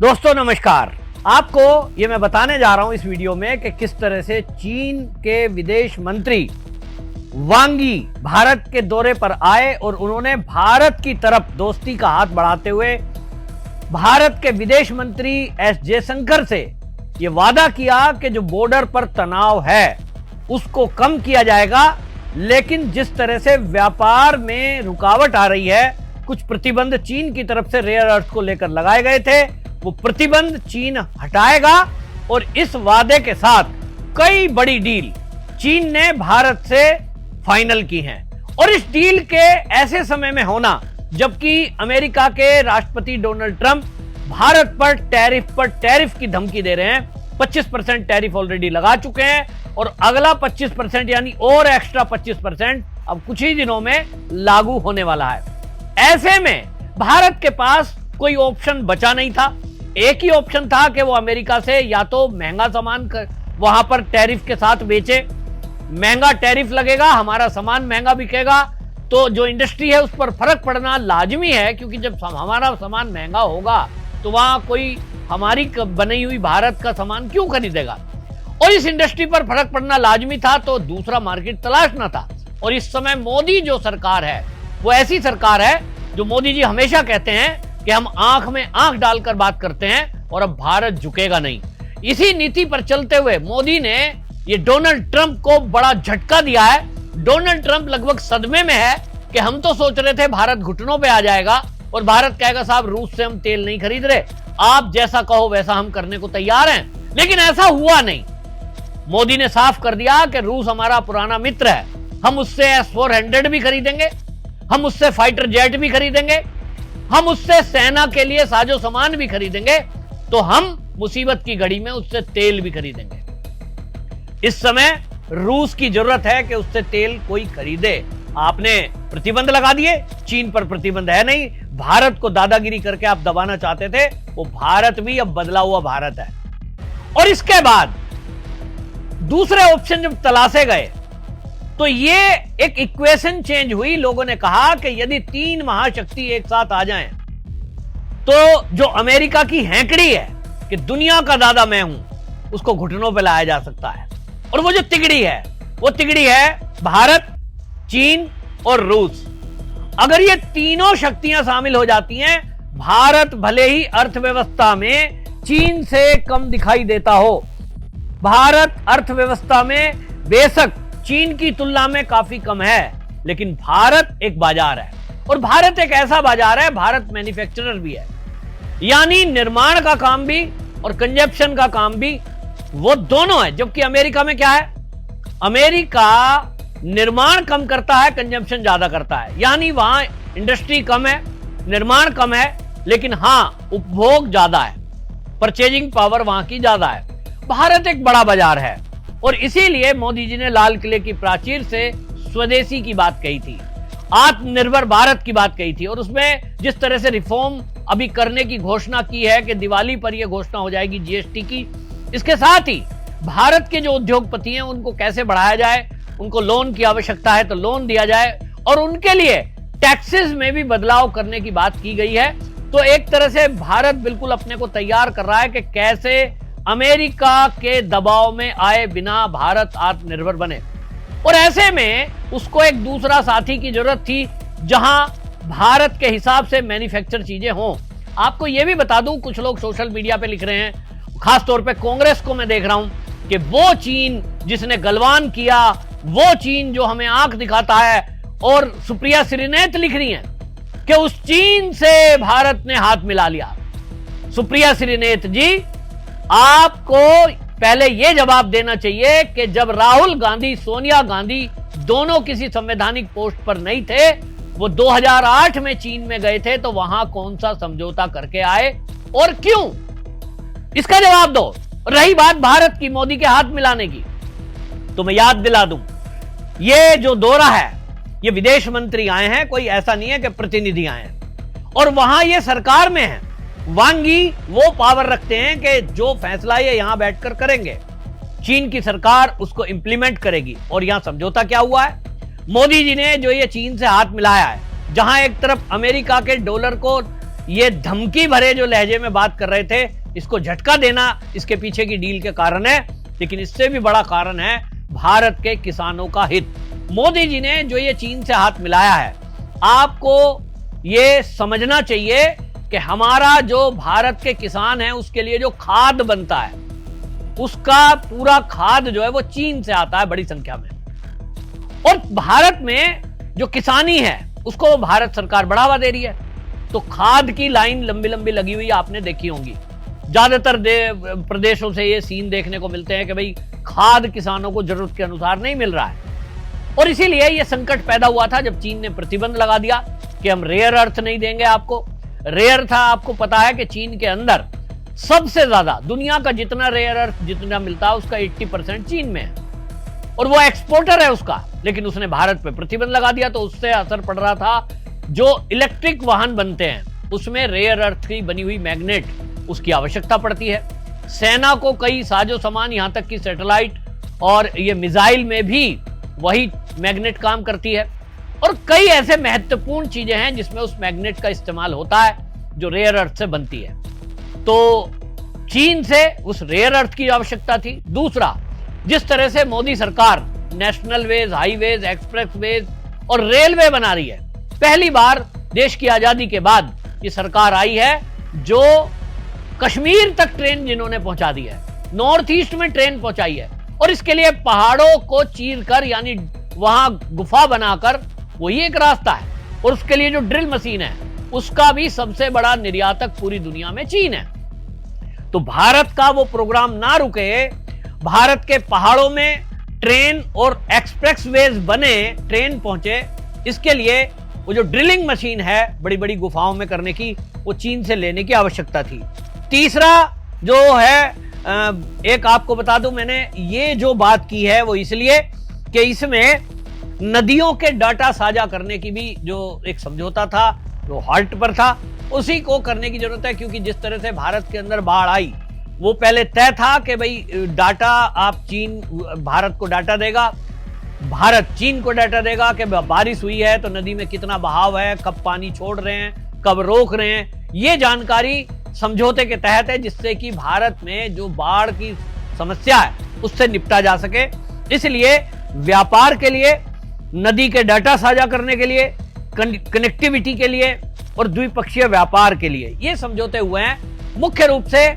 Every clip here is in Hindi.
दोस्तों नमस्कार। आपको ये मैं बताने जा रहा हूं इस वीडियो में कि किस तरह से चीन के विदेश मंत्री वांग यी भारत के दौरे पर आए और उन्होंने भारत की तरफ दोस्ती का हाथ बढ़ाते हुए भारत के विदेश मंत्री एस जयशंकर से ये वादा किया कि जो बॉर्डर पर तनाव है उसको कम किया जाएगा, लेकिन जिस तरह से व्यापार में रुकावट आ रही है, कुछ प्रतिबंध चीन की तरफ से रेयर अर्थ को लेकर लगाए गए थे, वो प्रतिबंध चीन हटाएगा और इस वादे के साथ कई बड़ी डील चीन ने भारत से फाइनल की हैं। और इस डील के ऐसे समय में होना जबकि अमेरिका के राष्ट्रपति डोनाल्ड ट्रंप भारत पर टैरिफ की धमकी दे रहे हैं। 25% टैरिफ ऑलरेडी लगा चुके हैं और अगला 25% यानी और एक्स्ट्रा 25% अब कुछ ही दिनों में लागू होने वाला है। ऐसे में भारत के पास कोई ऑप्शन बचा नहीं था। एक ही ऑप्शन था कि वो अमेरिका से या तो महंगा सामान वहां पर टैरिफ के साथ बेचे, महंगा टैरिफ लगेगा, हमारा सामान महंगा बिकेगा, तो जो इंडस्ट्री है उस पर फर्क पड़ना लाजमी है, क्योंकि जब हमारा सामान महंगा होगा तो वहां कोई हमारी बनी हुई भारत का सामान क्यों खरीदेगा, और इस इंडस्ट्री पर फर्क पड़ना लाजमी था, तो दूसरा मार्केट तलाशना था। और इस समय मोदी जो सरकार है वो ऐसी सरकार है जो मोदी जी हमेशा कहते हैं कि हम आंख में आंख डालकर बात करते हैं और अब भारत झुकेगा नहीं। इसी नीति पर चलते हुए मोदी ने ये डोनाल्ड ट्रंप को बड़ा झटका दिया है। डोनाल्ड ट्रंप लगभग सदमे में है कि हम तो सोच रहे थे भारत घुटनों पे आ जाएगा और भारत कहेगा साहब रूस से हम तेल नहीं खरीद रहे, आप जैसा कहो वैसा हम करने को तैयार हैं, लेकिन ऐसा हुआ नहीं। मोदी ने साफ कर दिया कि रूस हमारा पुराना मित्र है, हम उससे S-400 भी खरीदेंगे, हम उससे फाइटर जेट भी खरीदेंगे, हम उससे सेना के लिए साजो सामान भी खरीदेंगे, तो हम मुसीबत की घड़ी में उससे तेल भी खरीदेंगे। इस समय रूस की जरूरत है कि उससे तेल कोई खरीदे। आपने प्रतिबंध लगा दिए, चीन पर प्रतिबंध है नहीं, भारत को दादागिरी करके आप दबाना चाहते थे, वो भारत भी अब बदला हुआ भारत है। और इसके बाद दूसरे ऑप्शन जब तलाशे गए तो ये एक इक्वेशन चेंज हुई। लोगों ने कहा कि यदि तीन महाशक्ति एक साथ आ जाएं तो जो अमेरिका की हैंकड़ी है कि दुनिया का दादा मैं हूं, उसको घुटनों पे लाया जा सकता है। और वो जो तिगड़ी है वो तिगड़ी है भारत, चीन और रूस। अगर ये तीनों शक्तियां शामिल हो जाती हैं, भारत भले ही अर्थव्यवस्था में चीन से कम दिखाई देता हो, भारत अर्थव्यवस्था में बेशक चीन की तुलना में काफी कम है, लेकिन भारत एक बाजार है और भारत एक ऐसा बाजार है, भारत मैन्युफैक्चरर भी है, यानी निर्माण का काम भी और कंजप्शन का काम भी वो दोनों है। जबकि अमेरिका में क्या है, अमेरिका निर्माण कम करता है, कंजप्शन ज्यादा करता है, यानी वहां इंडस्ट्री कम है, निर्माण कम है, लेकिन हां उपभोग ज्यादा है, परचेजिंग पावर वहां की ज्यादा है। भारत एक बड़ा बाजार है और इसीलिए मोदी जी ने लाल किले की प्राचीर से स्वदेशी की बात कही थी, आत्मनिर्भर भारत की बात कही थी, और उसमें जिस तरह से रिफॉर्म अभी करने की घोषणा की है कि दिवाली पर यह घोषणा हो जाएगी जीएसटी की। इसके साथ ही भारत के जो उद्योगपति हैं उनको कैसे बढ़ाया जाए, उनको लोन की आवश्यकता है तो लोन दिया जाए, और उनके लिए टैक्सेस में भी बदलाव करने की बात की गई है। तो एक तरह से भारत बिल्कुल अपने को तैयार कर रहा है कि कैसे अमेरिका के दबाव में आए बिना भारत आत्मनिर्भर बने। और ऐसे में उसको एक दूसरा साथी की जरूरत थी जहां भारत के हिसाब से मैन्युफैक्चर चीजें हों। आपको यह भी बता दूं, कुछ लोग सोशल मीडिया पे लिख रहे हैं, खासतौर पे कांग्रेस को मैं देख रहा हूं, कि वो चीन जिसने गलवान किया, वो चीन जो हमें आंख दिखाता है, और सुप्रिया श्रीनेत लिख रही हैं कि उस चीन से भारत ने हाथ मिला लिया। सुप्रिया श्रीनेत जी, आपको पहले यह जवाब देना चाहिए कि जब राहुल गांधी, सोनिया गांधी दोनों किसी संवैधानिक पोस्ट पर नहीं थे, वो 2008 में चीन में गए थे, तो वहां कौन सा समझौता करके आए और क्यों, इसका जवाब दो। रही बात भारत की, मोदी के हाथ मिलाने की, तो मैं याद दिला दूं, ये जो दौरा है ये विदेश मंत्री आए हैं, कोई ऐसा नहीं है कि प्रतिनिधि आए हैं, और वहां ये सरकार में है। वांग यी वो पावर रखते हैं कि जो फैसला ये यहां बैठकर करेंगे, चीन की सरकार उसको इंप्लीमेंट करेगी। और यहां समझौता क्या हुआ है, मोदी जी ने जो ये चीन से हाथ मिलाया है, जहां एक तरफ अमेरिका के डॉलर को ये धमकी भरे जो लहजे में बात कर रहे थे, इसको झटका देना इसके पीछे की डील के कारण है। लेकिन इससे भी बड़ा कारण है भारत के किसानों का हित। मोदी जी ने जो ये चीन से हाथ मिलाया है, आपको ये समझना चाहिए कि हमारा जो भारत के किसान है उसके लिए जो खाद बनता है, उसका पूरा खाद जो है वो चीन से आता है बड़ी संख्या में। और भारत में जो किसानी है उसको भारत सरकार बढ़ावा दे रही है। तो खाद की लाइन लंबी लंबी लगी हुई आपने देखी होंगी। ज्यादातर प्रदेशों से ये सीन देखने को मिलते हैं कि भाई खाद किसानों को जरूरत के अनुसार नहीं मिल रहा है। और इसीलिए यह संकट पैदा हुआ था जब चीन ने प्रतिबंध लगा दिया कि हम रेयर अर्थ नहीं देंगे आपको। रेयर था, आपको पता है कि चीन के अंदर सबसे ज्यादा दुनिया का जितना रेयर अर्थ जितना मिलता है उसका 80% चीन में है और वो एक्सपोर्टर है उसका। लेकिन उसने भारत पे प्रतिबंध लगा दिया तो उससे असर पड़ रहा था। जो इलेक्ट्रिक वाहन बनते हैं उसमें रेयर अर्थ की बनी हुई मैग्नेट उसकी आवश्यकता पड़ती है। सेना को कई साजो सामान, यहां तक कि सैटेलाइट और ये मिसाइल में भी वही मैग्नेट काम करती है। और कई ऐसे महत्वपूर्ण चीजें हैं जिसमें उस मैग्नेट का इस्तेमाल होता है जो रेयर अर्थ से बनती है। तो चीन से उस रेयर अर्थ की आवश्यकता थी। दूसरा, जिस तरह से मोदी सरकार national ways, highways, expressways और रेलवे बना रही है, पहली बार देश की आजादी के बाद ये सरकार आई है जो कश्मीर तक ट्रेन जिन्होंने पहुंचा दी है, नॉर्थ ईस्ट में ट्रेन पहुंचाई है। और इसके लिए पहाड़ों को चीरकर, यानी वहां गुफा बनाकर, वही एक रास्ता है। और उसके लिए जो ड्रिल मशीन है उसका भी सबसे बड़ा निर्यातक पूरी दुनिया में चीन है। तो भारत का वो प्रोग्राम ना रुके, भारत के पहाड़ों में ट्रेन और एक्सप्रेस वेज बने, ट्रेन पहुंचे, इसके लिए वो जो ड्रिलिंग मशीन है बड़ी बड़ी गुफाओं में करने की, वो चीन से लेने की आवश्यकता थी। तीसरा जो है, एक आपको बता दूं, मैंने ये जो बात की है वो इसलिए कि इसमें नदियों के डाटा साझा करने की भी जो एक समझौता था जो हाल्ट पर था, उसी को करने की जरूरत है। क्योंकि जिस तरह से भारत के अंदर बाढ़ आई, वो पहले तय था कि भाई डाटा आप चीन भारत को डाटा देगा, भारत चीन को डाटा देगा कि बारिश हुई है तो नदी में कितना बहाव है, कब पानी छोड़ रहे हैं, कब रोक रहे हैं। ये जानकारी समझौते के तहत है जिससे कि भारत में जो बाढ़ की समस्या है उससे निपटा जा सके। इसलिए व्यापार के लिए, नदी के डाटा साझा करने के लिए, कनेक्टिविटी के लिए और द्विपक्षीय व्यापार के लिए ये समझौते हुए हैं। मुख्य रूप से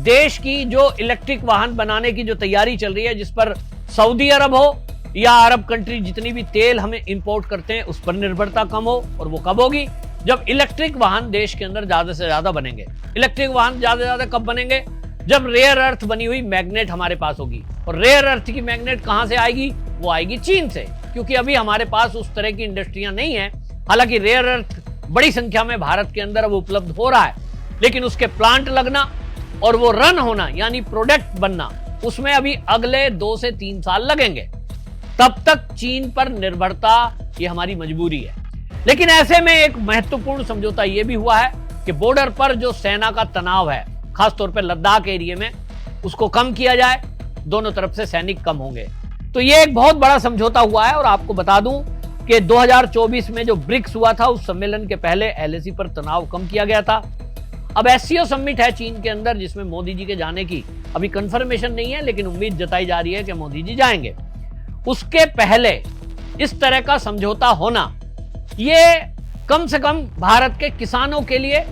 देश की जो इलेक्ट्रिक वाहन बनाने की जो तैयारी चल रही है, जिस पर सऊदी अरब हो या अरब कंट्री जितनी भी तेल हमें इंपोर्ट करते हैं उस पर निर्भरता कम हो। और वो कब होगी? जब इलेक्ट्रिक वाहन देश के अंदर ज्यादा से ज्यादा बनेंगे। इलेक्ट्रिक वाहन ज्यादा से ज्यादा कब बनेंगे? जब रेयर अर्थ बनी हुई मैग्नेट हमारे पास होगी। और रेयर अर्थ की मैग्नेट कहां से आएगी? वो आएगी चीन से, क्योंकि अभी हमारे पास उस तरह की इंडस्ट्रियां नहीं है। हालांकि रेयर अर्थ बड़ी संख्या में भारत के अंदर अब उपलब्ध हो रहा है, लेकिन उसके प्लांट लगना और वो रन होना, यानी प्रोडक्ट बनना, उसमें अभी अगले 2 से 3 साल लगेंगे। तब तक चीन पर निर्भरता ये हमारी मजबूरी है। लेकिन ऐसे में एक महत्वपूर्ण समझौता यह भी हुआ है कि बॉर्डर पर जो सेना का तनाव है, खासतौर पर लद्दाख एरिया में, उसको कम किया जाए। दोनों तरफ से सैनिक कम होंगे। तो ये एक बहुत बड़ा समझौता हुआ है। और आपको बता दूं कि 2024 में जो ब्रिक्स हुआ था, उस सम्मेलन के पहले एलएसी पर तनाव कम किया गया था। अब एससीओ समिट है चीन के अंदर, जिसमें मोदी जी के जाने की अभी कंफर्मेशन नहीं है, लेकिन उम्मीद जताई जा रही है कि मोदी जी जाएंगे। उसके पहले इस तरह का समझौता होना, ये कम से कम भारत के किसानों के लिए,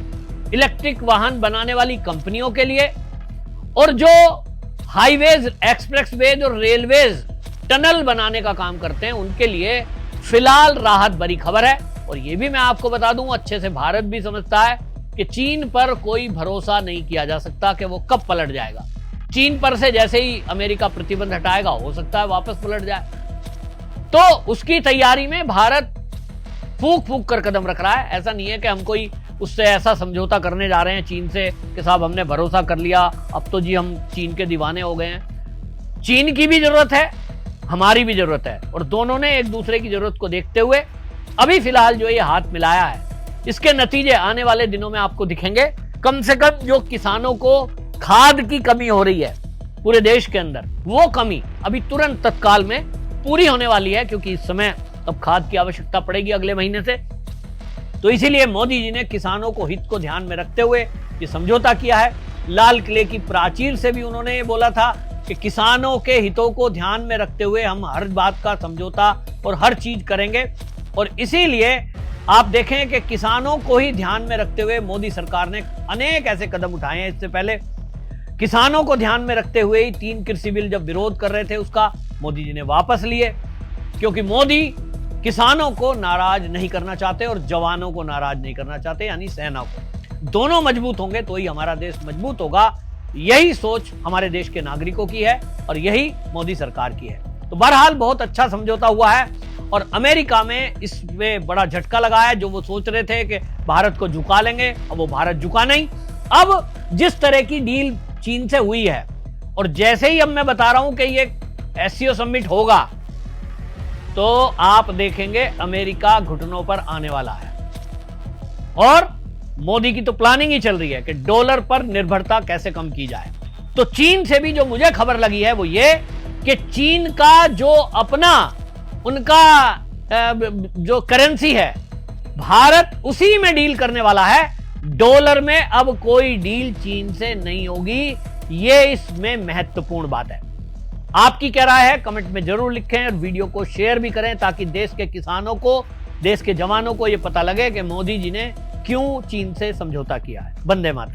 इलेक्ट्रिक वाहन बनाने वाली कंपनियों के लिए, और जो हाईवेज, एक्सप्रेसवेज और रेलवेज, टनल बनाने का काम करते हैं, उनके लिए फिलहाल राहत भरी खबर है। और यह भी मैं आपको बता दूं, अच्छे से भारत भी समझता है कि चीन पर कोई भरोसा नहीं किया जा सकता कि वो कब पलट जाएगा। चीन पर से जैसे ही अमेरिका प्रतिबंध हटाएगा, हो सकता है वापस पलट जाए। तो उसकी तैयारी में भारत फूक फूक कर कदम रख रहा है। ऐसा नहीं है कि हम कोई उससे ऐसा समझौता करने जा रहे हैं चीन से कि साहब हमने भरोसा कर लिया, अब तो जी हम चीन के दीवाने हो गए हैं। चीन की भी जरूरत है, हमारी भी जरूरत है, और दोनों ने एक दूसरे की जरूरत को देखते हुए अभी फिलहाल जो ये हाथ मिलाया है, इसके नतीजे आने वाले दिनों में आपको दिखेंगे। कम से कम जो किसानों को खाद की कमी हो रही है पूरे देश के अंदर, वो कमी अभी तुरंत तत्काल में पूरी होने वाली है, क्योंकि इस समय अब खाद की आवश्यकता पड़ेगी अगले महीने से। तो इसीलिए मोदी जी ने किसानों को हित को ध्यान में रखते हुए ये समझौता किया है। लाल किले की प्राचीर से भी उन्होंने ये बोला था कि किसानों के हितों को ध्यान में रखते हुए हम हर बात का समझौता और हर चीज करेंगे। और इसीलिए आप देखें कि किसानों को ही ध्यान में रखते हुए मोदी सरकार ने अनेक ऐसे कदम उठाए हैं। इससे पहले किसानों को ध्यान में रखते हुए ही 3 कृषि बिल जब विरोध कर रहे थे उसका मोदी जी ने वापस लिए, क्योंकि मोदी किसानों को नाराज नहीं करना चाहते और जवानों को नाराज नहीं करना चाहते, यानी सेना को। दोनों मजबूत होंगे तो ही हमारा देश मजबूत होगा। यही सोच हमारे देश के नागरिकों की है और यही मोदी सरकार की है। तो बहरहाल बहुत अच्छा समझौता हुआ है और अमेरिका में इसमें बड़ा झटका लगा है। जो वो सोच रहे थे कि भारत को झुका लेंगे, अब वो भारत झुका नहीं। अब जिस तरह की डील चीन से हुई है और जैसे ही अब मैं बता रहा हूं कि ये एससीओ समिट होगा तो आप देखेंगे अमेरिका घुटनों पर आने वाला है। और मोदी की तो प्लानिंग ही चल रही है कि डॉलर पर निर्भरता कैसे कम की जाए। तो चीन से भी जो मुझे खबर लगी है वो ये कि चीन का जो अपना उनका जो करेंसी है, भारत उसी में डील करने वाला है। डॉलर में अब कोई डील चीन से नहीं होगी। ये इसमें महत्वपूर्ण बात है। आपकी क्या राय है कमेंट में जरूर लिखें और वीडियो को शेयर भी करें ताकि देश के किसानों को, देश के जवानों को यह पता लगे कि मोदी जी ने क्यों चीन से समझौता किया है। वंदे मातरम।